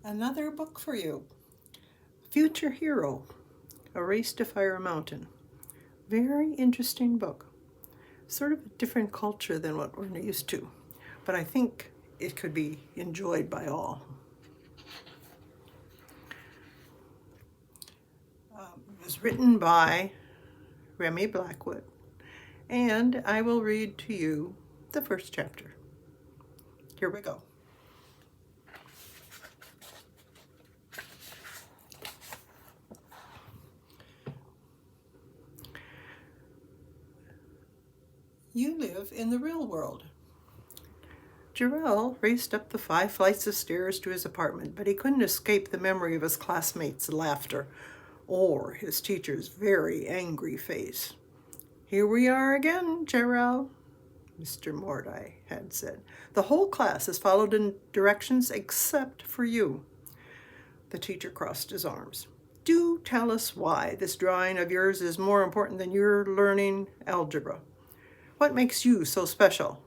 Another book for you. Future Hero, A Race to Fire Mountain. Very interesting book. Sort of a different culture than what we're used to, but I think it could be enjoyed by all. It was written by Remy Blackwood, and I will read to you the first chapter. Here we go. You live in the real world. Jarrell raced up the 5 flights of stairs to his apartment, but he couldn't escape the memory of his classmates' laughter or his teacher's very angry face. "Here we are again, Jarrell," Mr. Mordai had said. "The whole class has followed in directions except for you." The teacher crossed his arms. "Do tell us why this drawing of yours is more important than your learning algebra. What makes you so special?"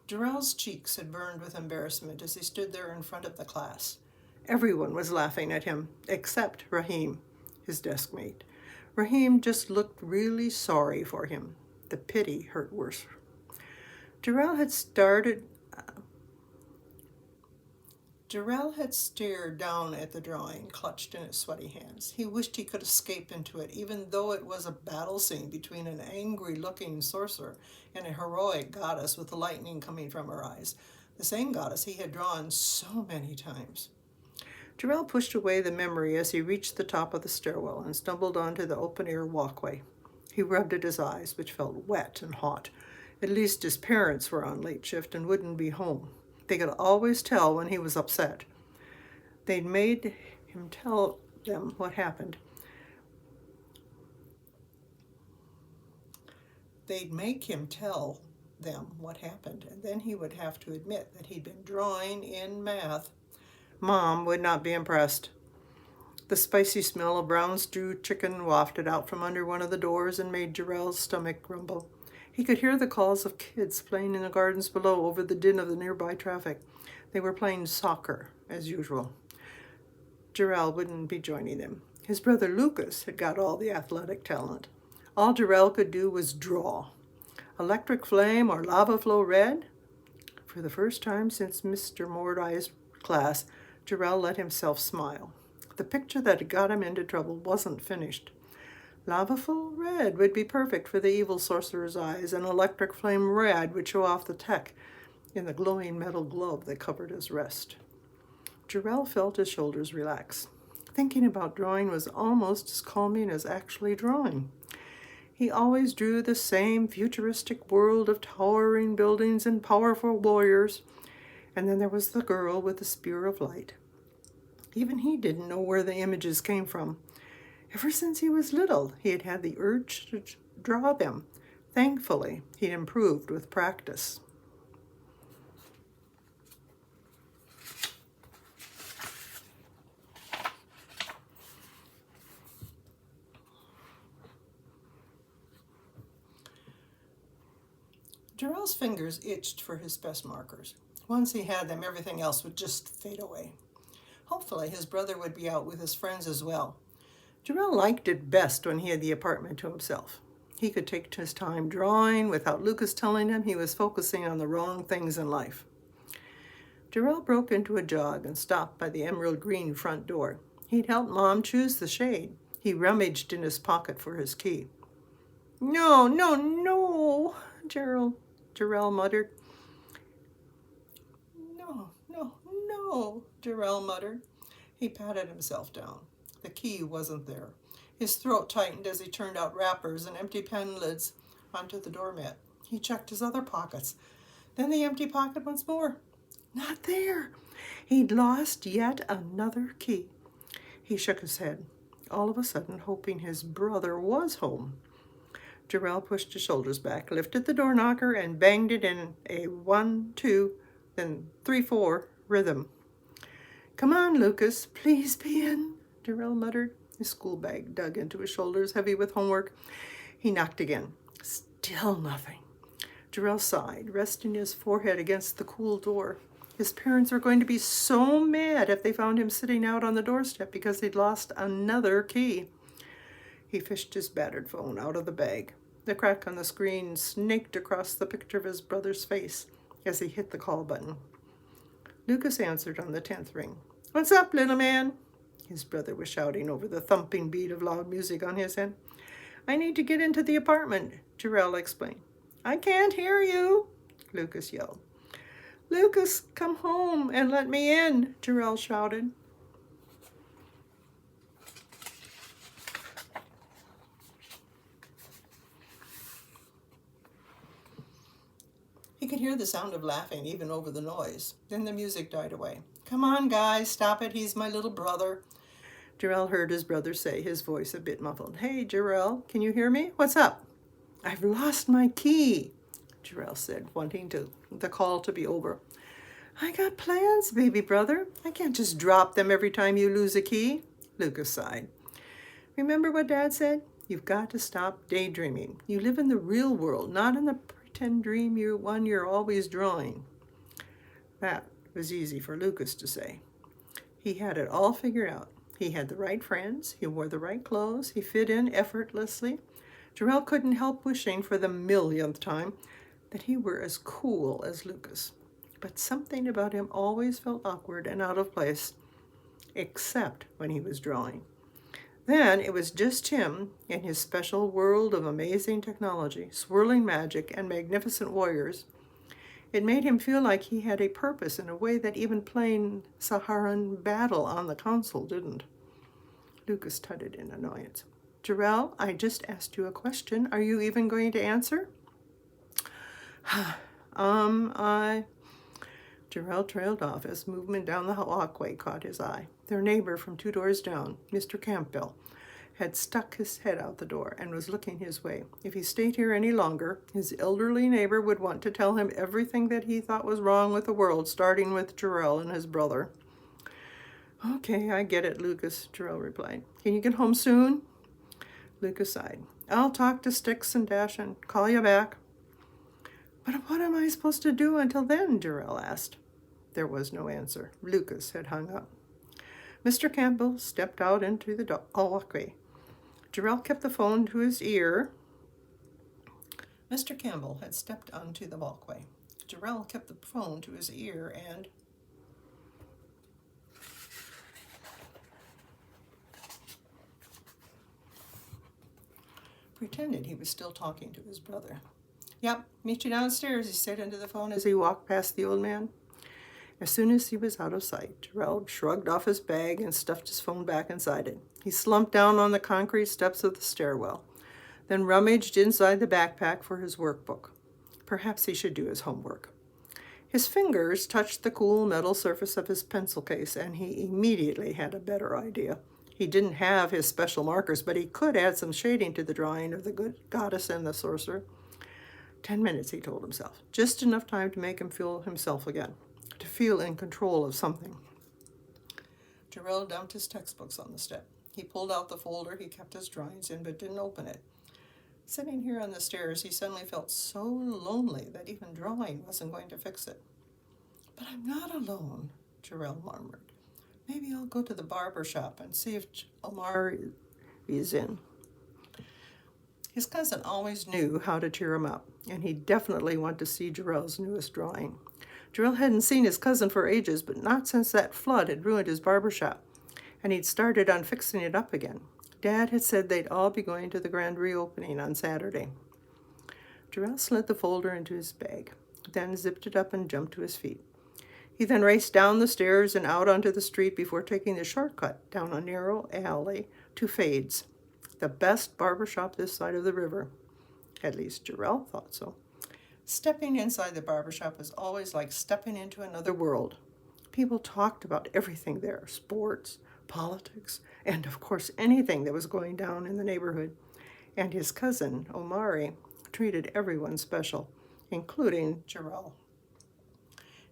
Jarrell's cheeks had burned with embarrassment as he stood there in front of the class. Everyone was laughing at him, except Rahim, his desk mate. Rahim just looked really sorry for him. The pity hurt worse. Jarrell had stared down at the drawing, clutched in his sweaty hands. He wished he could escape into it, even though it was a battle scene between an angry-looking sorcerer and a heroic goddess with lightning coming from her eyes, the same goddess he had drawn so many times. Jarrell pushed away the memory as he reached the top of the stairwell and stumbled onto the open-air walkway. He rubbed at his eyes, which felt wet and hot. At least his parents were on late shift and wouldn't be home. They could always tell when he was upset. They'd made him tell them what happened. They'd make him tell them what happened, and then he would have to admit that he'd been drawing in math. Mom would not be impressed. The spicy smell of brown stewed chicken wafted out from under one of the doors and made Jarrell's stomach grumble. He could hear the calls of kids playing in the gardens below over the din of the nearby traffic. They were playing soccer, as usual. Jarrell wouldn't be joining them. His brother Lucas had got all the athletic talent. All Jarrell could do was draw. Electric flame or lava flow red? For the first time since Mr. Mordai's class, Jarrell let himself smile. The picture that had got him into trouble wasn't finished. Lava flow red would be perfect for the evil sorcerer's eyes, and electric flame red would show off the tech in the glowing metal glove that covered his wrist. Jarrell felt his shoulders relax. Thinking about drawing was almost as calming as actually drawing. He always drew the same futuristic world of towering buildings and powerful warriors, and then there was the girl with the spear of light. Even he didn't know where the images came from. Ever since he was little, he had had the urge to draw them. Thankfully, he'd improved with practice. Jarrell's fingers itched for his best markers. Once he had them, everything else would just fade away. Hopefully, his brother would be out with his friends as well. Jarrell liked it best when he had the apartment to himself. He could take his time drawing without Lucas telling him he was focusing on the wrong things in life. Jarrell broke into a jog and stopped by the emerald green front door. He'd helped Mom choose the shade. He rummaged in his pocket for his key. "No, no, no," Jarrell muttered. "No, no, no," Jarrell muttered. He patted himself down. The key wasn't there. His throat tightened as he turned out wrappers and empty pen lids onto the doormat. He checked his other pockets, then the empty pocket once more. Not there. He'd lost yet another key. He shook his head, all of a sudden hoping his brother was home. Jarrell pushed his shoulders back, lifted the door knocker, and banged it in a 1, 2, then 3, 4 rhythm. "Come on, Lucas, please be in," Jarrell muttered. His school bag dug into his shoulders, heavy with homework. He knocked again. Still nothing. Jarrell sighed, resting his forehead against the cool door. His parents were going to be so mad if they found him sitting out on the doorstep because he'd lost another key. He fished his battered phone out of the bag. The crack on the screen snaked across the picture of his brother's face as he hit the call button. Lucas answered on the 10th ring. "What's up, little man?" His brother was shouting over the thumping beat of loud music on his end. "I need to get into the apartment," Jarrell explained. "I can't hear you," Lucas yelled. "Lucas, come home and let me in," Jarrell shouted. He could hear the sound of laughing even over the noise. Then the music died away. "Come on, guys, stop it. He's my little brother," Jarrell heard his brother say, his voice a bit muffled. "Hey, Jarrell, can you hear me? What's up?" "I've lost my key," Jarrell said, wanting the call to be over. "I got plans, baby brother. I can't just drop them every time you lose a key," Lucas sighed. "Remember what Dad said? You've got to stop daydreaming. You live in the real world, not in the pretend dream you're always drawing." That was easy for Lucas to say. He had it all figured out. He had the right friends, he wore the right clothes, he fit in effortlessly. Jarrell couldn't help wishing for the millionth time that he were as cool as Lucas. But something about him always felt awkward and out of place, except when he was drawing. Then it was just him in his special world of amazing technology, swirling magic, and magnificent warriors. It made him feel like he had a purpose in a way that even playing Saharan Battle on the console didn't. Lucas tutted in annoyance. "Jarrell, I just asked you a question. Are you even going to answer?" Jarrell trailed off as movement down the walkway caught his eye. Their neighbor from 2 doors down, Mr. Campbell, had stuck his head out the door and was looking his way. If he stayed here any longer, his elderly neighbor would want to tell him everything that he thought was wrong with the world, starting with Jarrell and his brother. "Okay, I get it, Lucas," Jarrell replied. "Can you get home soon?" Lucas sighed. "I'll talk to Sticks and Dash and call you back." "But what am I supposed to do until then?" Jarrell asked. There was no answer. Lucas had hung up. Mr. Campbell stepped out into the walkway. Jarrell kept the phone to his ear. Mr. Campbell had stepped onto the walkway. Jarrell kept the phone to his ear and pretended he was still talking to his brother. "Yep, meet you downstairs," he said into the phone as he walked past the old man. As soon as he was out of sight, Jarrell shrugged off his bag and stuffed his phone back inside it. He slumped down on the concrete steps of the stairwell, then rummaged inside the backpack for his workbook. Perhaps he should do his homework. His fingers touched the cool metal surface of his pencil case, and he immediately had a better idea. He didn't have his special markers, but he could add some shading to the drawing of the good goddess and the sorcerer. 10 minutes, he told himself. Just enough time to make him feel himself again, to feel in control of something. Jarrell dumped his textbooks on the step. He pulled out the folder he kept his drawings in, but didn't open it. Sitting here on the stairs, he suddenly felt so lonely that even drawing wasn't going to fix it. "But I'm not alone," Jarrell murmured. "Maybe I'll go to the barber shop and see if Omari is in." His cousin always knew how to cheer him up, and he definitely wanted to see Jarrell's newest drawing. Jarrell hadn't seen his cousin for ages, but not since that flood had ruined his barber shop, and he'd started on fixing it up again. Dad had said they'd all be going to the grand reopening on Saturday. Jarrell slid the folder into his bag, then zipped it up and jumped to his feet. He then raced down the stairs and out onto the street before taking the shortcut down a narrow alley to Fade's, the best barber shop this side of the river. At least Jarrell thought so. Stepping inside the barber shop was always like stepping into another world. People talked about everything there, sports, politics, and of course anything that was going down in the neighborhood. And his cousin, Omari, treated everyone special, including Jarrell.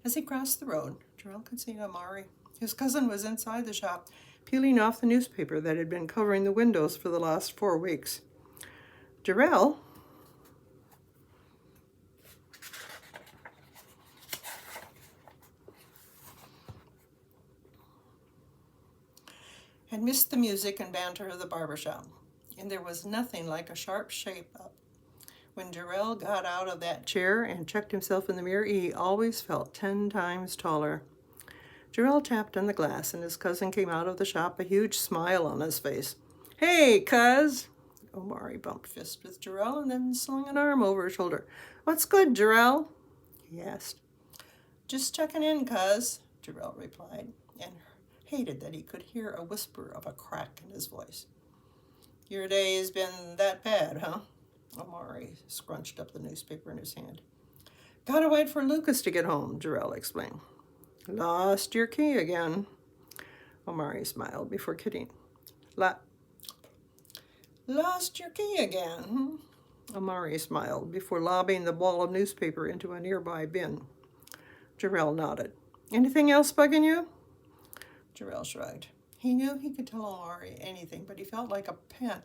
As he crossed the road, Jarrell could see Omari His cousin was inside the shop, peeling off the newspaper that had been covering the windows for the last 4 weeks. Jarell had missed the music and banter of the barbershop, and there was nothing like a sharp shape-up. When Jarell got out of that chair and checked himself in the mirror, he always felt 10 times taller. Jarell tapped on the glass, and his cousin came out of the shop, a huge smile on his face. "Hey, cuz!" Omari bumped fists with Jarell and then slung an arm over his shoulder. "What's good, Jarell?" he asked. "Just checking in, cuz," Jarell replied, and hated that he could hear a whisper of a crack in his voice. "Your day's been that bad, huh?" Omari scrunched up the newspaper in his hand. "Gotta wait for Lucas to get home," Jarell explained. "Lost your key again." Omari smiled before kidding. Lost your key again, hmm? Omari smiled before lobbing the ball of newspaper into a nearby bin. Jarell nodded. "Anything else bugging you?" Jarell shrugged. He knew he could tell Omari anything, but he felt like a pen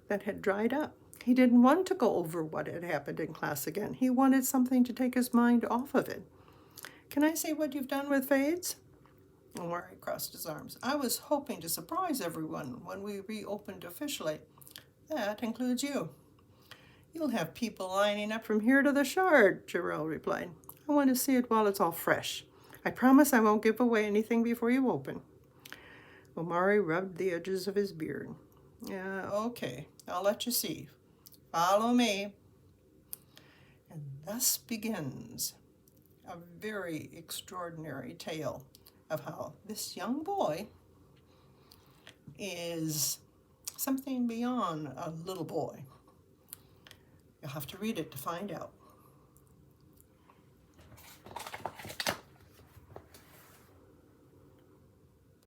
that had dried up. He didn't want to go over what had happened in class again. He wanted something to take his mind off of it. "Can I see what you've done with fades?" Omari crossed his arms. "I was hoping to surprise everyone when we reopened officially. That includes you." "You'll have people lining up from here to the Shard," Jarell replied. "I want to see it while it's all fresh. I promise I won't give away anything before you open." Omari rubbed the edges of his beard. "Yeah, okay, I'll let you see. Follow me." And thus begins a very extraordinary tale of how this young boy is something beyond a little boy. You'll have to read it to find out.